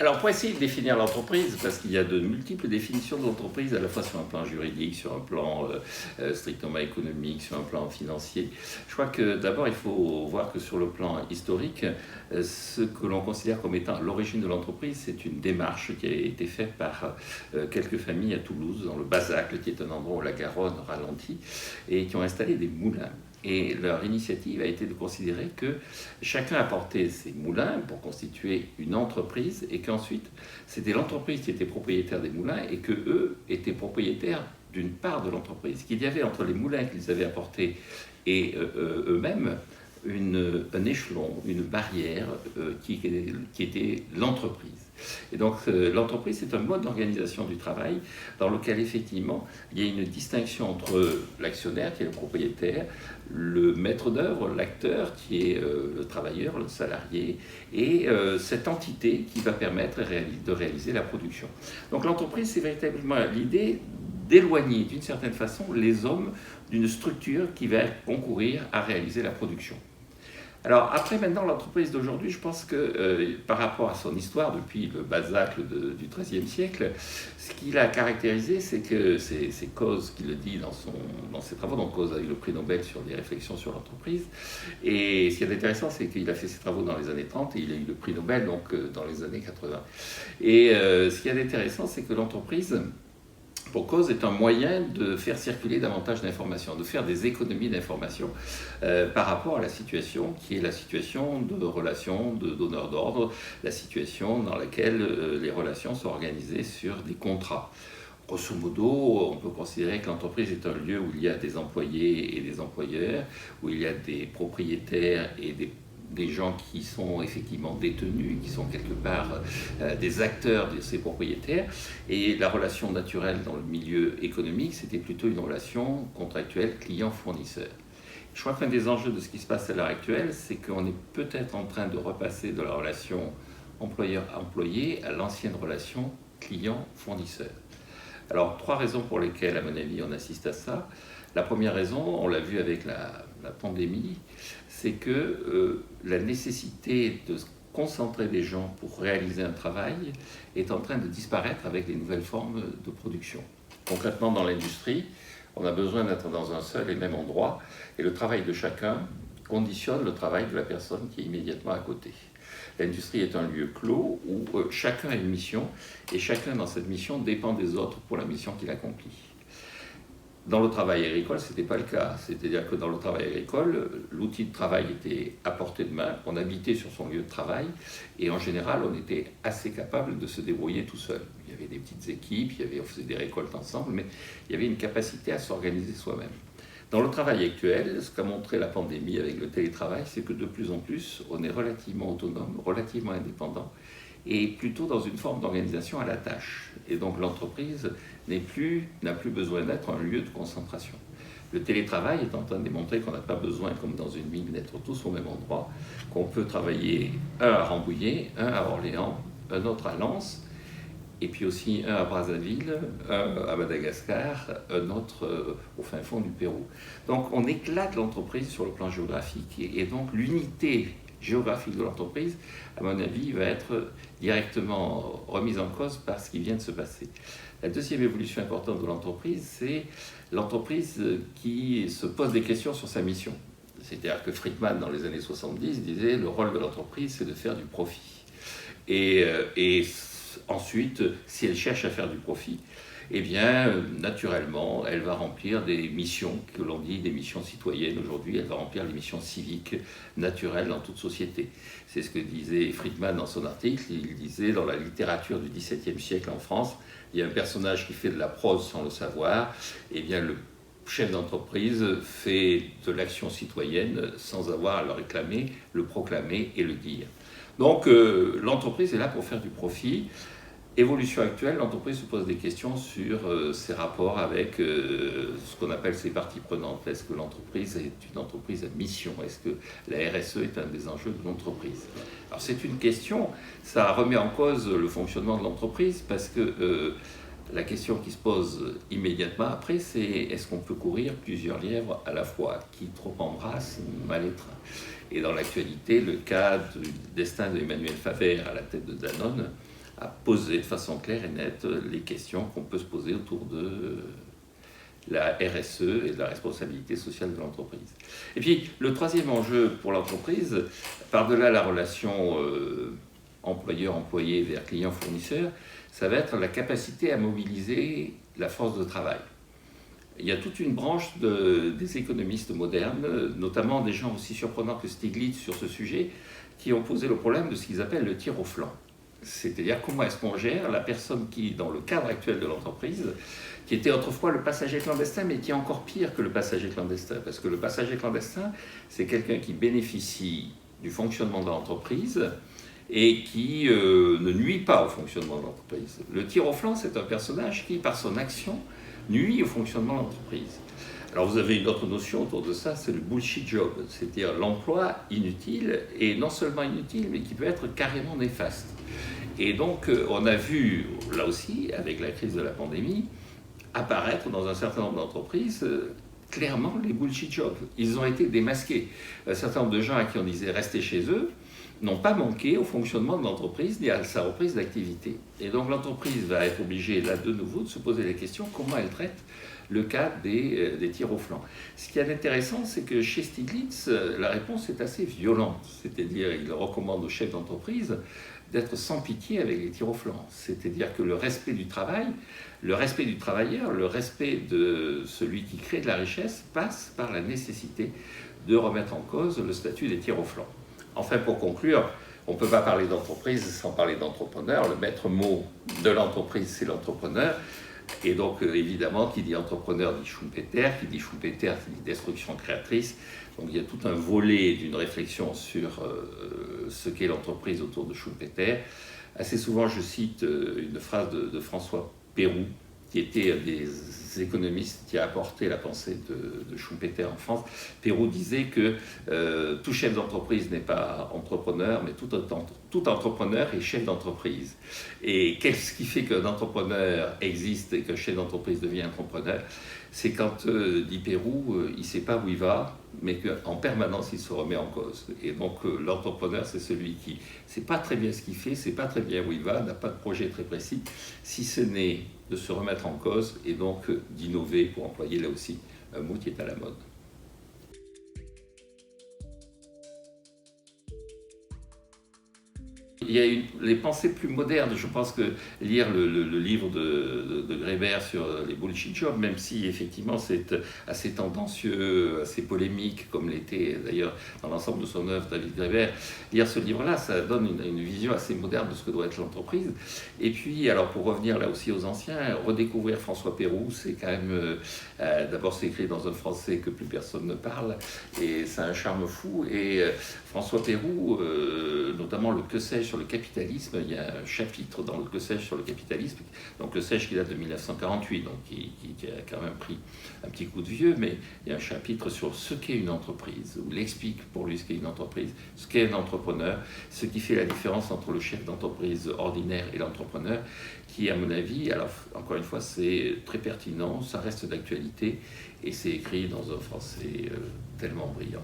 Alors, pour essayer de définir l'entreprise, parce qu'il y a de multiples définitions de l'entreprise, à la fois sur un plan juridique, sur un plan strictement économique, sur un plan financier, je crois que d'abord il faut voir que sur le plan historique, ce que l'on considère comme étant l'origine de l'entreprise, c'est une démarche qui a été faite par quelques familles à Toulouse, dans le Bazacle, qui est un endroit où la Garonne ralentit, et qui ont installé des moulins. Et leur initiative a été de considérer que chacun apportait ses moulins pour constituer une entreprise et qu'ensuite c'était l'entreprise qui était propriétaire des moulins et qu'eux étaient propriétaires d'une part de l'entreprise. Qu'il y avait entre les moulins qu'ils avaient apportés et eux-mêmes un échelon, une barrière qui était l'entreprise. Et donc l'entreprise, c'est un mode d'organisation du travail dans lequel effectivement il y a une distinction entre l'actionnaire qui est le propriétaire, le maître d'œuvre, l'acteur qui est le travailleur, le salarié, et cette entité qui va permettre de réaliser la production. Donc l'entreprise, c'est véritablement l'idée d'éloigner d'une certaine façon les hommes d'une structure qui va concourir à réaliser la production. Alors après, maintenant, l'entreprise d'aujourd'hui, je pense que par rapport à son histoire, depuis le Bazacle du XIIIe siècle, ce qu'il a caractérisé, c'est que c'est Coase qui le dit dans ses travaux, donc Coase a eu le prix Nobel sur des réflexions sur l'entreprise, et ce qui est intéressant, c'est qu'il a fait ses travaux dans les années 30, et il a eu le prix Nobel donc, dans les années 80. Et ce qui est intéressant, c'est que l'entreprise, pour Coase, est un moyen de faire circuler davantage d'informations, de faire des économies d'informations par rapport à la situation qui est la situation de relations de donneurs d'ordre, la situation dans laquelle les relations sont organisées sur des contrats. Grosso modo, on peut considérer que l'entreprise est un lieu où il y a des employés et des employeurs, où il y a des propriétaires et des gens qui sont effectivement détenus, qui sont quelque part des acteurs de ces propriétaires. Et la relation naturelle dans le milieu économique, c'était plutôt une relation contractuelle client-fournisseur. Je crois qu'un des enjeux de ce qui se passe à l'heure actuelle, c'est qu'on est peut-être en train de repasser de la relation employeur-employé à l'ancienne relation client-fournisseur. Alors, 3 raisons pour lesquelles, à mon avis, on assiste à ça. La première raison, on l'a vu avec la pandémie, c'est que la nécessité de concentrer des gens pour réaliser un travail est en train de disparaître avec les nouvelles formes de production. Concrètement, dans l'industrie, on a besoin d'être dans un seul et même endroit, et le travail de chacun conditionne le travail de la personne qui est immédiatement à côté. L'industrie est un lieu clos où chacun a une mission, et chacun dans cette mission dépend des autres pour la mission qu'il accomplit. Dans le travail agricole, ce n'était pas le cas. C'est-à-dire que dans le travail agricole, l'outil de travail était à portée de main, on habitait sur son lieu de travail, et en général, on était assez capable de se débrouiller tout seul. Il y avait des petites équipes, on faisait des récoltes ensemble, mais il y avait une capacité à s'organiser soi-même. Dans le travail actuel, ce qu'a montré la pandémie avec le télétravail, c'est que de plus en plus, on est relativement autonome, relativement indépendant, et plutôt dans une forme d'organisation à la tâche. Et donc l'entreprise n'a plus besoin d'être un lieu de concentration. Le télétravail est en train de démontrer qu'on n'a pas besoin, comme dans une mine, d'être tous au même endroit, qu'on peut travailler un à Rambouillet, un à Orléans, un autre à Lens, et puis aussi un à Brazzaville, un à Madagascar, un autre au fin fond du Pérou. Donc on éclate l'entreprise sur le plan géographique, et donc l'unité géographique de l'entreprise, à mon avis, va être directement remise en cause par ce qui vient de se passer. La deuxième évolution importante de l'entreprise, c'est l'entreprise qui se pose des questions sur sa mission. C'est-à-dire que Friedman, dans les années 70, disait « le rôle de l'entreprise, c'est de faire du profit ». Et ensuite, si elle cherche à faire du profit, eh bien, naturellement, elle va remplir des missions, que l'on dit des missions citoyennes aujourd'hui, elle va remplir les missions civiques naturelles dans toute société. C'est ce que disait Friedman dans son article. Il disait, dans la littérature du XVIIe siècle en France, il y a un personnage qui fait de la prose sans le savoir, eh bien, le chef d'entreprise fait de l'action citoyenne sans avoir à le réclamer, le proclamer et le dire. Donc, l'entreprise est là pour faire du profit. Évolution actuelle, l'entreprise se pose des questions sur ses rapports avec ce qu'on appelle ses parties prenantes. Est-ce que l'entreprise est une entreprise à mission? Est-ce que la RSE est un des enjeux de l'entreprise? Alors c'est une question, ça remet en cause le fonctionnement de l'entreprise parce que la question qui se pose immédiatement après, c'est est-ce qu'on peut courir plusieurs lièvres à la fois? Qui trop embrasse, mal étreint. Et dans l'actualité, le cas du destin d'Emmanuel Faber à la tête de Danone à poser de façon claire et nette les questions qu'on peut se poser autour de la RSE et de la responsabilité sociale de l'entreprise. Et puis, le troisième enjeu pour l'entreprise, par-delà la relation employeur-employé vers client-fournisseur, ça va être la capacité à mobiliser la force de travail. Il y a toute une branche des économistes modernes, notamment des gens aussi surprenants que Stiglitz sur ce sujet, qui ont posé le problème de ce qu'ils appellent le tir au flanc. C'est-à-dire comment est-ce qu'on gère la personne qui, dans le cadre actuel de l'entreprise, qui était autrefois le passager clandestin, mais qui est encore pire que le passager clandestin. Parce que le passager clandestin, c'est quelqu'un qui bénéficie du fonctionnement de l'entreprise et qui ne nuit pas au fonctionnement de l'entreprise. Le tir au flanc, c'est un personnage qui, par son action, nuit au fonctionnement de l'entreprise. Alors vous avez une autre notion autour de ça, c'est le bullshit job, c'est-à-dire l'emploi inutile, et non seulement inutile, mais qui peut être carrément néfaste. Et donc on a vu, là aussi, avec la crise de la pandémie, apparaître dans un certain nombre d'entreprises clairement les bullshit jobs. Ils ont été démasqués. Un certain nombre de gens à qui on disait rester chez eux n'ont pas manqué au fonctionnement de l'entreprise ni à sa reprise d'activité. Et donc l'entreprise va être obligée, là de nouveau, de se poser la question comment elle traite le cas des tirs au flanc. Ce qui est intéressant, c'est que chez Stiglitz, la réponse est assez violente. C'est-à-dire, il recommande aux chefs d'entreprise d'être sans pitié avec les tirs au flanc. C'est-à-dire que le respect du travail, le respect du travailleur, le respect de celui qui crée de la richesse passe par la nécessité de remettre en cause le statut des tirs au flanc. Enfin, pour conclure, on ne peut pas parler d'entreprise sans parler d'entrepreneur. Le maître mot de l'entreprise, c'est l'entrepreneur. Et donc, évidemment, qui dit entrepreneur dit Schumpeter, qui dit Schumpeter dit destruction créatrice. Donc, il y a tout un volet d'une réflexion sur ce qu'est l'entreprise autour de Schumpeter. Assez souvent, je cite une phrase de François Pérou, qui était un des économistes qui a apporté la pensée de Schumpeter en France. Pérou disait que tout chef d'entreprise n'est pas entrepreneur, mais tout entrepreneur est chef d'entreprise. Et qu'est-ce qui fait qu'un entrepreneur existe et qu'un chef d'entreprise devient entrepreneur? C'est quand, dit Pérou, il ne sait pas où il va, mais qu'en permanence, il se remet en cause. Et donc, l'entrepreneur, c'est celui qui ne sait pas très bien ce qu'il fait, ne sait pas très bien où il va, n'a pas de projet très précis, si ce n'est de se remettre en cause et donc d'innover, pour employer là aussi un mot qui est à la mode. Il y a les pensées plus modernes. Je pense que lire le livre de Graeber sur les bullshit jobs, même si effectivement c'est assez tendancieux, assez polémique, comme l'était d'ailleurs dans l'ensemble de son œuvre David Graeber, lire ce livre-là, ça donne une vision assez moderne de ce que doit être l'entreprise. Et puis, alors pour revenir là aussi aux anciens, redécouvrir François Pérou, c'est quand même, d'abord c'est écrit dans un français que plus personne ne parle, et ça a un charme fou. Et François Pérou, notamment le Que sais-je sur le capitalisme, il y a un chapitre dans le Que sais-je sur le capitalisme, donc le sais-je qui date de 1948, donc qui a quand même pris un petit coup de vieux, mais il y a un chapitre sur ce qu'est une entreprise, où il explique pour lui ce qu'est une entreprise, ce qu'est un entrepreneur, ce qui fait la différence entre le chef d'entreprise ordinaire et l'entrepreneur, qui à mon avis, alors encore une fois c'est très pertinent, ça reste d'actualité, et c'est écrit dans un français tellement brillant.